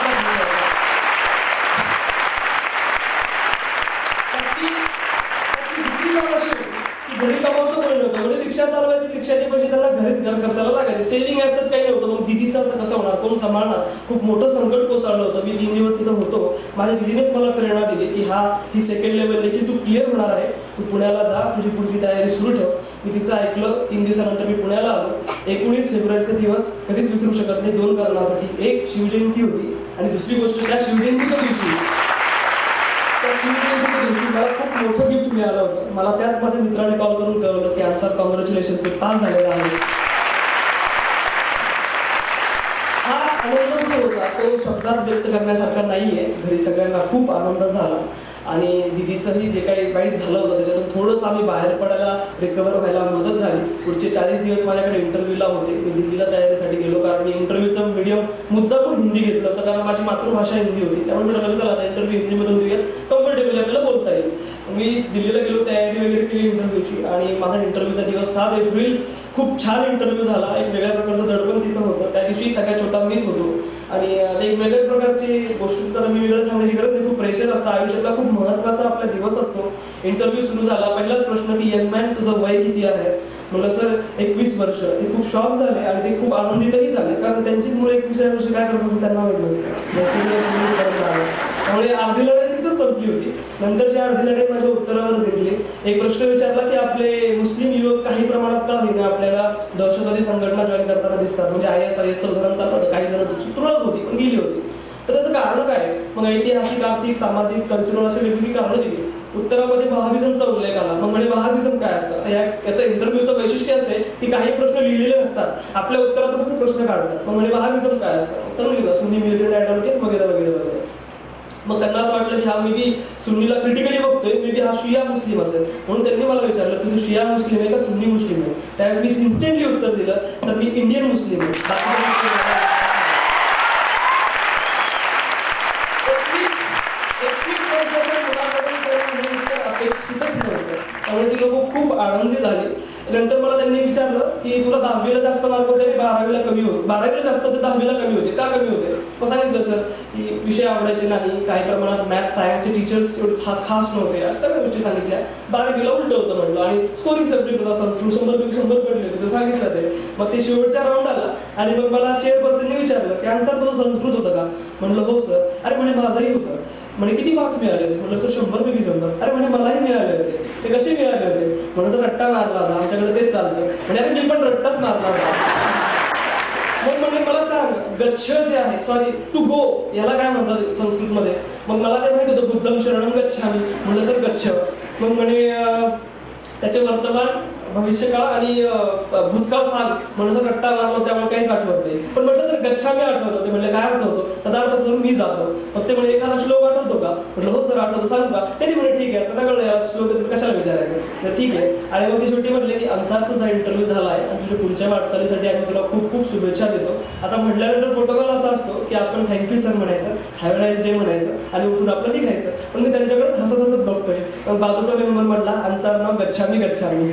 घरी कमावतो कोणी नव्हतं. एवढे रिक्षा चालवायचे, रिक्षाचे पैसे त्यांना घरीच घर खर्चाला लागायचे. सेव्हिंग असंच काही नव्हतं. मग दिदीचं असं कसं होणार, कोण सांभाळणार? खूप मोठं संकट कोसळलं होतं. मी 3 दिवस तिथं होतो. माझ्या दिदीनेच मला प्रेरणा दिली की ही सेकंड लेवल देखील तू क्लिअर होणार आहे, तू पुण्याला जा, तुझी पुढची तयारी सुरू ठेव. मी तिचं ऐकलं. 3 दिवसानंतर मी पुण्याला आलो. 19 फेब्रुवारीचे दिवस कधीच विसरू शकत नाही 2 कारणासाठी. एक, शिवजयंती होती, आणि दुसरी गोष्ट, त्या शिवजयंतीच्या दिवशी मला खूप मोठं गिफ्ट मिळालं होतं. मला त्याच माझ्या मित्राने कॉल करून कळवलं की अन्सर कॉंग्रॅच्युलेशन्स, मी पास झालेला आहे. हा आनंद जो होता तो शब्दात व्यक्त करण्यासारखा नाहीये. घरी सगळ्यांना खूप आनंद झाला, आणि दिदीचंही जे काही वाईट झालं होतं त्याच्यातून थोडंसं आम्ही बाहेर पडायला, रिकवर व्हायला मदत झाली. पुढचे 40 दिवस माझ्याकडे इंटरव्ह्यूला होते. मी दिल्लीला तयारीसाठी गेलो, कारण मी इंटरव्ह्यूचं मीडियम मुद्दामून हिंदी घेतलं होतं, कारण माझी मातृभाषा हिंदी होती. त्यामुळे मी म्हटलं चला आता इंटरव्ह्यू हिंदीमधून देऊया, कम्फर्टेबली आपल्याला बोलता येईल. मी दिल्लीला गेलो, तयारी वगैरे केली इंटरव्ह्यूची, आणि माझा इंटरव्ह्यूचा दिवस 7 एप्रिल. खूप छान इंटरव्ह्यू झाला. एक वेगळ्या प्रकारचं दडपण तिथं होतं. त्या दिवशी सगळ्यात छोटा मीच होतो, आणि ते एक वेगळ्याच प्रकारची गोष्ट, तर मी वेगळं सांगण्याची गरज नाही. खूप प्रेशर असतं आयुष्यातला, खूप महत्त्वाचा आपला दिवस असतो. इंटरव्ह्यू सुरू झाला. पहिलाच प्रश्न की यंग मॅन तुझं वय किती आहे? म्हणलं सर 21 वर्ष. ते खूप शॉक झाले आणि ते खूप आनंदितही झाले, कारण त्यांचीच मुलं 21 वर्ष काय करत असं त्यांना माहीत नसतं. त्यामुळे अर्धी लढाई तिथंच संपली होती. नंतरची अर्धी लढाई माझ्या उत्तरावर जिंकली. एक प्रश्न विचारला की आपले मुस्लिम युवक काही प्रमाणात का होईना आपल्याला दहशतवादी संघटना जॉईन करताना दिसतात, म्हणजे IS-ISचं उदाहरण चालतं, काही जण तुरळक होती पण गेली होती. तर त्याचं कारण काय? मग ऐतिहासिक, आर्थिक, सामाजिक, कल्चरल अशी वेगवेगळी कारणं दिली. उत्तरामध्ये वहाबिझमचा उल्लेख आला. मग म्हणजे वहाबिझम काय असतं? तर याचं इंटरव्ह्यूचं वैशिष्ट्य असे की काही प्रश्न लिहिलेले नसतात, आपल्या उत्तरातून प्रश्न काढतात. मग म्हणजे वहाबिझम काय असतं? तर सुन्नी मिलिटंट आयडियोलॉजी वगैरे वगैरे वगैरे. मग त्यांना असं वाटलं की हा मी बी सुन्नीला क्रिटिकली बघतोय, मी बी हा शिया मुस्लिम असेल, म्हणून त्यांनी मला विचारलं की तू शिया मुस्लिम आहे का सुन्नी मुस्लिम आहे? त्यावेळेस मी इन्स्टंटली उत्तर दिलं, सर मी इंडियन मुस्लिम आहे. 21 वर्षाच्या मुलाकडून अपेक्षितच नव्हतं. त्यामुळे ती लोक खूप आनंदी झाली. नंतर मला त्यांनी विचारलं की तुला 10वीला जास्त मार्क होते, 12वीला कमी होते. 12वीला जास्त होते, 10वीला कमी होते, का कमी होते? मग सांगितलं सर की विषय आवडायचे नाही, काही प्रमाणात मॅथ सायन्सचे टीचर्स एवढे खास नव्हते, अशा सगळ्या गोष्टी सांगितल्या. 12वीला उलट होतं म्हटलं, आणि स्कोरिंग सब्जेक्ट होता संस्कृत, 100 पडले होते, ते सांगितलं ते. मग ते शेवटचा राऊंड आला, आणि मग मला चेअरपर्सनने विचारलं की आन्सर तुझं संस्कृत होतं का? म्हणलं हो सर. अरे म्हणे माझंही होतं. म्हणे किती मार्क्स मिळाले होते? म्हटलं सर 100 पैकी 100. अरे म्हणे मलाही मिळाले होते. ते कसे मिळाले होते? म्हणलं सर रट्टा मारला होता, आमच्याकडे तेच चालतं. म्हणजे अरे मी पण रट्टाच मारला होता. मग म्हणे मला सांग, गच्छ जे आहे, सॉरी टू गो, याला काय म्हणतात संस्कृतमध्ये? मग मला ते माहित होतं, बुद्धम शरणम गच्छामी. म्हणलं सर गच्छ. मग म्हणे त्याचे वर्तमान भविष्यकाळ आणि भूतकाळ सांग म्हणून रट्टा मारलो त्यामुळे काहीच आठवत नाही. पण म्हटलं जर गच्छामी आठवतं, ते म्हणले काय अर्थ होतो, त्याचा अर्थ करून मी जातो. मग ते म्हणजे एखादा श्लोक आठवतो का, म्हटलं हो सर आठवतो, सांगू का, नाही म्हणे ठीक आहे, आता कळलं या श्लोक कशाला विचारायचं, ठीक आहे. आणि मग ते शेवटी म्हटले की अन्सार तुझा इंटरव्ह्यू झाला आहे आणि तुझ्या पुढच्या वाटचालीसाठी आम्ही तुला खूप खूप शुभेच्छा देतो. आता म्हटल्यानंतर प्रोटोकॉल असा असतो की आपण थँक्यू सर म्हणायचं, हॅव अ नाईस डे म्हणायचं आणि उठून आपलं निघायचं. पण मी त्यांच्याकडे हसत हसत बघतोय. मग बाजूचा मेंबर म्हटला अन्सार नाव गच्छामी गच्छामी.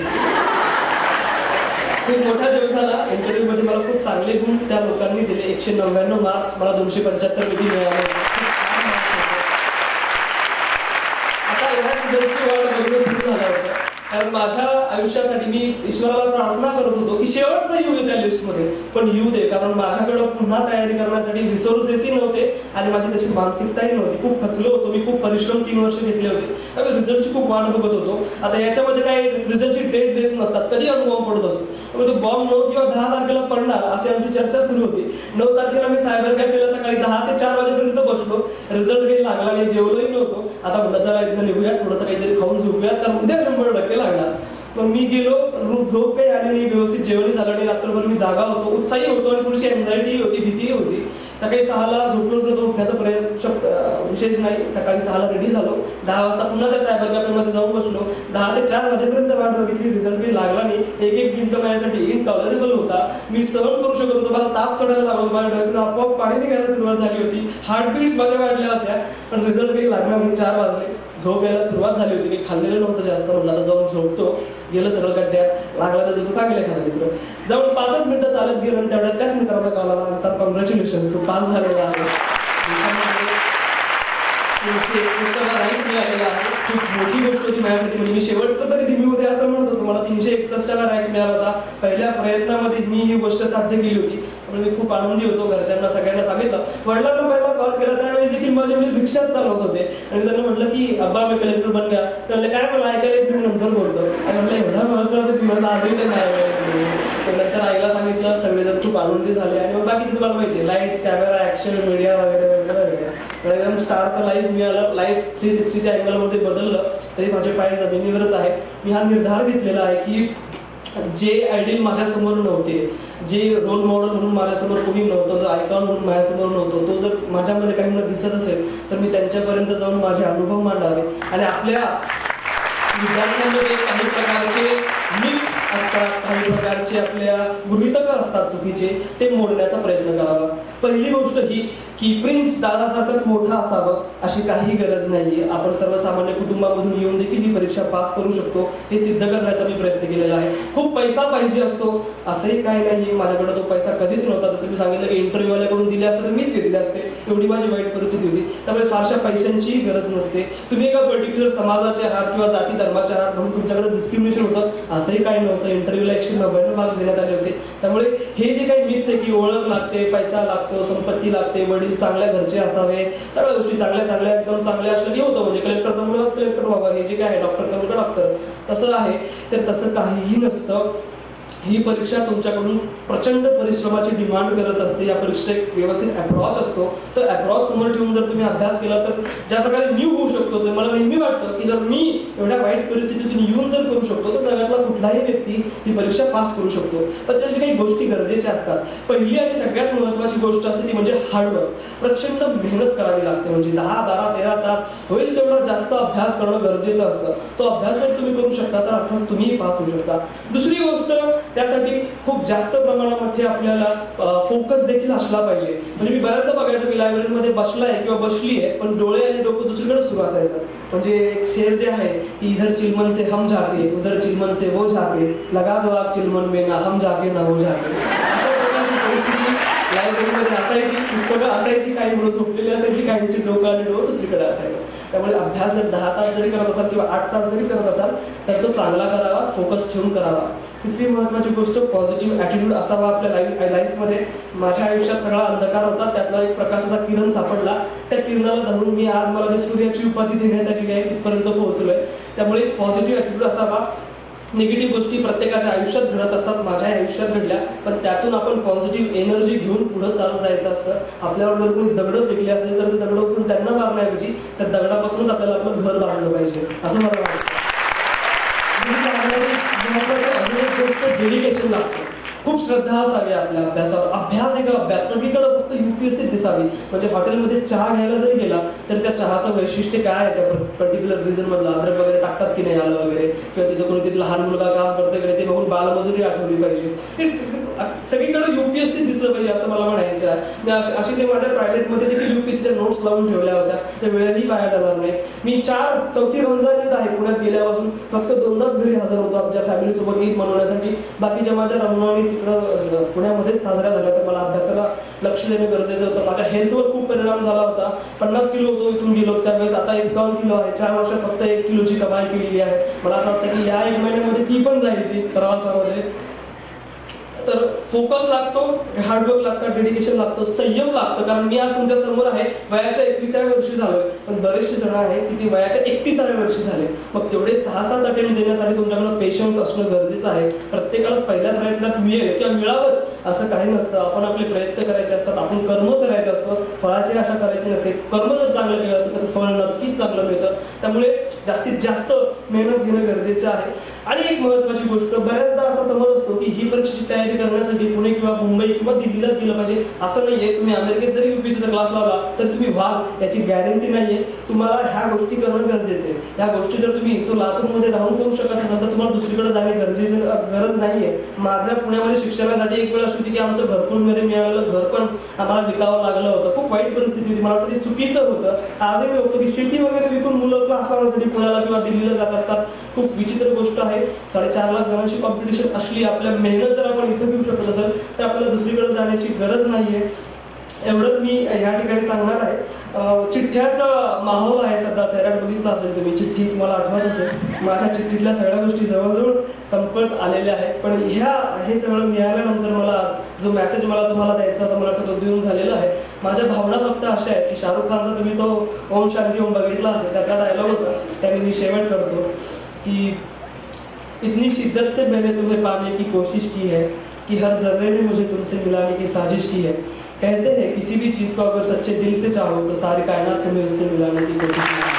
खूप मोठा जग झाला. इंटरव्ह्यू मध्ये मला खूप चांगले गुण त्या लोकांनी दिले. 199 मार्क्स, मला 275 पैकी मिळाले. आता या रिझल्टची वाट बघणं सुरू झालं होतं. कारण माझ्या आयुष्यासाठी मी ईश्वराला प्रार्थना करत होतो की शेवटचा येऊ दे त्या लिस्टमध्ये, पण येऊ दे, कारण माझ्याकडं पुन्हा तयारी करण्यासाठी रिसोर्सेसही नव्हते आणि माझी तशी मानसिकताही नव्हती. खूप खचलो होतो मी, खूप परिश्रम 3 वर्ष घेतले होते. त्यामुळे रिझल्टची खूप वाट बघत होतो. आता याच्यामध्ये काय रिझल्टची डेट देत नसतात, कधी अनुभव पडत असतो. त्यामुळे तो बॉम्ब 9 किंवा 10 तारखेला पडणार अशी आमची चर्चा सुरू होती. 9 तारखेला मी सायबर कॅफेला सकाळी 10 ते 4 वाजेपर्यंत बसलो. रिझल्ट काही लागला नाही, जेवलोही नव्हतो. आता म्हटलं चला इथं निघूयात, थोडंसं काहीतरी खाऊन झोपूयात, कारण उद्या 100% लागणार. मग मी गेलो, झोप काही आली नाही, व्यवस्थित जेवणही झालं नाही. रात्रभर मी जागा होतो, उत्साही होतो आणि थोडीशी एन्झायटी होती, भीतीही होती. सकाळी 6ला झोपलो उठण्याचा प्रयत्न विशेष नाही. सकाळी 6ला रेडी झालो. 10 वाजता पुन्हा त्या सायबर कॅफेमध्ये जाऊन बसलो. 10 ते 4 वाजेपर्यंत वाट बघितली, रिझल्ट काही लागला नाही. एक मिनिट माझ्यासाठी इनटॉलरेबल होता. मी सहन करू शकत होतो, मला ताप चढायला लागलो, माझ्या डोळ्यातून आपोआप पाणी निघायला सुरुवात झाली होती. हार्टबीट्स माझ्या वाढल्या होत्या, पण रिझल्ट काही लागला नाही. 4 वाजले, झोप यायला सुरुवात झाली होती. काही खाल्लेलं नव्हतं जास्त. म्हटलं आता जाऊन झोपतो. गेलं सगळं गड्ड्यात. लागला तर सांगेल एखादा मित्र. जाऊन 5च मिनिटं चालत गेलो आणि तेवढ्यात त्याच मित्राचा कॉल आला, सर कॉंग्रॅच्युलेशन्स, तू पास झालेला आहे. 361 रँक मिळालेला आहे. खूप मोठी गोष्ट होती माझ्यासाठी. म्हणजे मी शेवटचं तरी रिव्ह्यू होते असं म्हणत होतो. मला 361 रँक मिळाला होता. पहिल्या प्रयत्नामध्ये मी ही गोष्ट साध्य केली होती. त्यामुळे मी खूप आनंदी होतो. घरच्यांना सगळ्यांना सांगितलं. वडिलांना पहिला कॉल केला त्यावेळेस देखील माझे वडील रिक्षात चालवत होते आणि त्यांना म्हटलं की अब्बा मी कलेक्टर बन गया. तर म्हणले काय, मला ऐकायला येत तुम्ही नंतर बोलतो. आणि म्हटलं एवढा महत्वाचं दिवस आजही तर नाही. नंतर आईला सांगितलं, सगळेजण खूप आनंदी झाले. आणि मग बाकीचे तुम्हाला माहिती आहे, लाईट्स, कॅमेरा, ॲक्शन, मीडिया वगैरे वगैरे वगैरे एकदम स्टारचं लाईफ मिळालं. लाईफ 360च्या अँगलमध्ये बदललं. तरी माझे पाय जमिनीवरच आहे. मी हा निर्धार घेतलेला आहे की जे आयडियल माझ्यासमोर नव्हते, जे रोल मॉडेल म्हणून माझ्यासमोर कोणी नव्हतं, जो आयकॉन म्हणून माझ्यासमोर नव्हतं, तो जर माझ्यामध्ये काही मला दिसत असेल तर मी त्यांच्यापर्यंत जाऊन माझे अनुभव मांडावे आणि आपल्या विद्यार्थ्यांमध्ये काही प्रकारचे मिक्स असतात, काही प्रकारचे आपल्या गृहीतकं असतात चुकीचे, ते मोडण्याचा प्रयत्न करावा. पहिली गोष्ट ही की प्रिन्स दादासारखंच मोठा असावं अशी काही गरज नाहीये. आपण सर्वसामान्य कुटुंबामधून येऊन देखील ही परीक्षा पास करू शकतो, हे सिद्ध करण्याचा मी प्रयत्न केलेला आहे. खूप पैसा पाहिजे असतो असंही काही नाही. माझ्याकडे तो पैसा कधीच नव्हता. जसं मी सांगितलं की इंटरव्ह्यूवाल्याकडून दिले असते तर मीच घेतले असते, एवढी माझी वाईट परिस्थिती होती. त्यामुळे फारशा पैशांचीही गरज नसते. तुम्ही एका पर्टिक्युलर समाजाचे आहात किंवा जाती धर्माचे आहात म्हणून तुमच्याकडे डिस्क्रिमिनेशन होतं असंही काही नव्हतं. इंटरव्ह्यूला 199 मार्क्स देण्यात आले होते. त्यामुळे हे जे काही मिथ्स आहे की ओळख लागते, पैसा लागतो, संपत्ती लागते, वडील चांगल्या घरचे असावे, सगळ्या गोष्टी चांगल्या चांगल्या एकदम चांगल्या असलं की होतं. म्हणजे कलेक्टरचा मुलगाच कलेक्टर व्हावा, हे जे काय आहे डॉक्टरचा मुलगा डॉक्टर, तसं आहे. तर तसं काहीही नसतं. ही परीक्षा तुमच्याकडून प्रचंड परिश्रमाची डिमांड करत असते. या परीक्षेत एक व्यवस्थित अप्रोच असतो. तो अप्रोच समोर ठेवून जर तुम्ही अभ्यास केला तर ज्या प्रकारे मी होऊ शकतो, तर मला नेहमी वाटतं की जर मी एवढ्या वाईट परिस्थितीतून येऊन जर करू शकतो तर जगातला कुठलाही व्यक्ती ही परीक्षा पास करू शकतो. पण त्याच्या काही गोष्टी गरजेच्या असतात. पहिली आणि सगळ्यात महत्त्वाची गोष्ट असते ती म्हणजे हार्डवर्क. प्रचंड मेहनत करावी लागते. म्हणजे 10, 12, 13 तास होईल तेवढा जास्त अभ्यास करणं गरजेचं असतं. तो अभ्यास जर तुम्ही करू शकता तर अर्थात तुम्हीही पास होऊ शकता. दुसरी गोष्ट, त्यासाठी खूप जास्त प्रमाणामध्ये आपल्याला फोकस देखील असला पाहिजे. म्हणजे मी बऱ्याचदा बघायचो की लायब्ररीमध्ये बसलाय किंवा बसली आहे पण डोळे आणि डोकं दुसरीकडे सुरू असायचं. म्हणजे एक शेर जे आहे की इधर चिलमन से हम झाके, उधर चिलमन से वो झाके, लगा दो आग चिलमन में ना हम झाके ना वो झाके. अशा प्रकारची परिस्थिती लायब्ररीमध्ये असायची. पुस्तकं असायची, काही मुलं झोपलेली असायची, काहींची डोकं आणि डोळं दुसरीकडे असायचं. त्यामुळे अभ्यास जर 10 तास जरी करत असाल किंवा 8 तास जरी करत असाल तर तो चांगला करावा, फोकस ठेवून करावा. तिसरी महत्त्वाची गोष्ट, पॉझिटिव्ह ॲटिट्यूड असावा आपल्या लाईफमध्ये. माझ्या आयुष्यात सगळा अंधकार होता, त्यातला एक प्रकाशाचा किरण सापडला. त्या किरणाला धरून मी आज मला जी सूर्याची उपाधी देण्यात आलेली आहे तिथपर्यंत पोहोचलोय. त्यामुळे पॉझिटिव्ह ॲटिट्यूड असावा. निगेटिव्ह गोष्टी प्रत्येकाच्या आयुष्यात घडत असतात, माझ्याही आयुष्यात घडल्या, पण त्यातून आपण पॉझिटिव्ह एनर्जी घेऊन पुढे चालत जायचं असतं. आपल्यावर जर कोणी दगडं फेकले असेल तर ते दगडं उचलून त्यांना मारण्याऐवजी त्या दगडापासूनच आपल्याला आपलं घर बांधलं पाहिजे असं मला वाटतं. महत्त्वाचं अजून डेडिकेशन लागतं, खूप श्रद्धा असावी आपल्या अभ्यासावर. अभ्यास आहे का अभ्यास, सगळीकडे फक्त UPSC दिसावी. म्हणजे हॉटेलमध्ये चहा घ्यायला जरी गेला तर त्या चहाचं वैशिष्ट्य काय आहे, त्या पर्टिक्युलर रिझन मधलं अद्रक वगैरे टाकतात की नाही आलं वगैरे, किंवा तिथं कोणीतरी लहान मुलगा काम करतोय की नाही ते बघून बालमजुरी आठवली पाहिजे. सगळीकडे UPSC दिसलं पाहिजे असं मला म्हणायचं आहे. मी अशी ते माझ्या प्रायव्हेटमध्ये देखील UPSCच्या नोट्स लावून ठेवल्या होत्या, त्या वेळेही वाया जाणार नाही. मी चौथी रमजान ईद आहे पुण्यात गेल्यापासून फक्त 2दाच घरी हजर होतो आमच्या फॅमिलीसोबत ईद मनवण्यासाठी. बाकीच्या माझ्या रमजान तिकडं पुण्यामध्येच साजऱ्या झाल्या. तर मला अभ्यासाला लक्ष देणं गरजेचं होतं. माझ्या हेल्थवर खूप परिणाम झाला होता. 50 किलो होतो इथून गेलो त्यावेळेस, आता 51 किलो आहे. 4 वर्षात फक्त 1 किलोची कमाई केलेली आहे. मला असं वाटतं की या 1 महिन्यामध्ये ती पण जायची प्रवासामध्ये. तर फोकस लागतो, हार्डवर्क लागतं, डेडिकेशन लागतं, संयम लागतं. कारण मी आज तुमच्या समोर आहे वयाच्या 21व्या वर्षी झालोय, पण बरेचसे जण आहेत की ते वयाच्या 31व्या वर्षी झाले. मग तेवढे 6-7 अटेम्प्ट देण्यासाठी तुमच्याकडे पेशन्स असणं गरजेचं आहे. प्रत्येकालाच पहिल्या प्रयत्नात मिळेल किंवा मिळावंच असं काही नसतं. आपण आपले प्रयत्न करायचे असतात, आपण कर्म करायचं असतं, फळाची आशा करायची नसते. कर्म जर चांगलं केलं असेल तर फळ नक्कीच चांगलं मिळतं. त्यामुळे जास्तीत जास्त मेहनत घेणं गरजेचं आहे. आणि एक महत्त्वाची गोष्ट, बऱ्याचदा असा समज असतो की ही परीक्षेची तयारी करण्यासाठी पुणे किंवा मुंबई किंवा दिल्लीलाच गेलं पाहिजे. असं नाहीये. तुम्ही अमेरिकेत जरी UPSCचा क्लास लावला तर तुम्ही व्हाल याची गॅरंटी नाहीये. तुम्हाला ह्या गोष्टी करणं गरजेचं आहे. ह्या गोष्टी जर तुम्ही इथं लातूरमध्ये राहून करू शकत असाल तर तुम्हाला दुसरीकडे जाणे गरज नाहीये. माझ्या पुण्यामध्ये शिक्षणासाठी एक वेळ अशी होती की आमचं घरकुलमध्ये मिळालेलं घर पण आम्हाला विकावं लागलं होतं. खूप वाईट परिस्थिती होती. मला वाटतं ते चुकीचं होतं. आजही मी बघतो की शेती वगैरे विकून मुलं क्लास लावण्यासाठी पुण्याला किंवा दिल्लीला जात असतात. खूप विचित्र गोष्ट आहे. 4.5 लाख जणांची कॉम्पिटिशन असली, आपल्या मेहनत जर आपण इथं घेऊ शकत असेल तर आपल्याला दुसरीकडे जाण्याची गरज नाहीये. एवढंच मी या ठिकाणी सांगणार आहे. चिठ्ठ्याचा माहोल आहे सध्या. सैराट बघितला असेल तुम्ही, चिठ्ठी तुम्हाला आठवत असेल. माझ्या चिठ्ठीतल्या सगळ्या गोष्टी जवळजवळ संपत आलेल्या आहेत. पण हे सगळं मिळाल्यानंतर मला जो मेसेज मला तुम्हाला द्यायचा होता मला तो देऊन झालेला आहे. माझ्या भावना फक्त अशा आहेत की शाहरुख खानचा तुम्ही तो ओम शांती ओम बघितला असेल, त्यातला डायलॉग होता, त्याने मी शेवट करतो की इतनी शिद्दत से मैंने तुम्हें पाने की कोशिश की है कि हर जर्रे ने मुझे तुमसे मिलाने की साजिश की है. कहते हैं किसी भी चीज़ को अगर सच्चे दिल से चाहो तो सारी कायनात तुम्हें उससे मिलाने की कोशिश की है.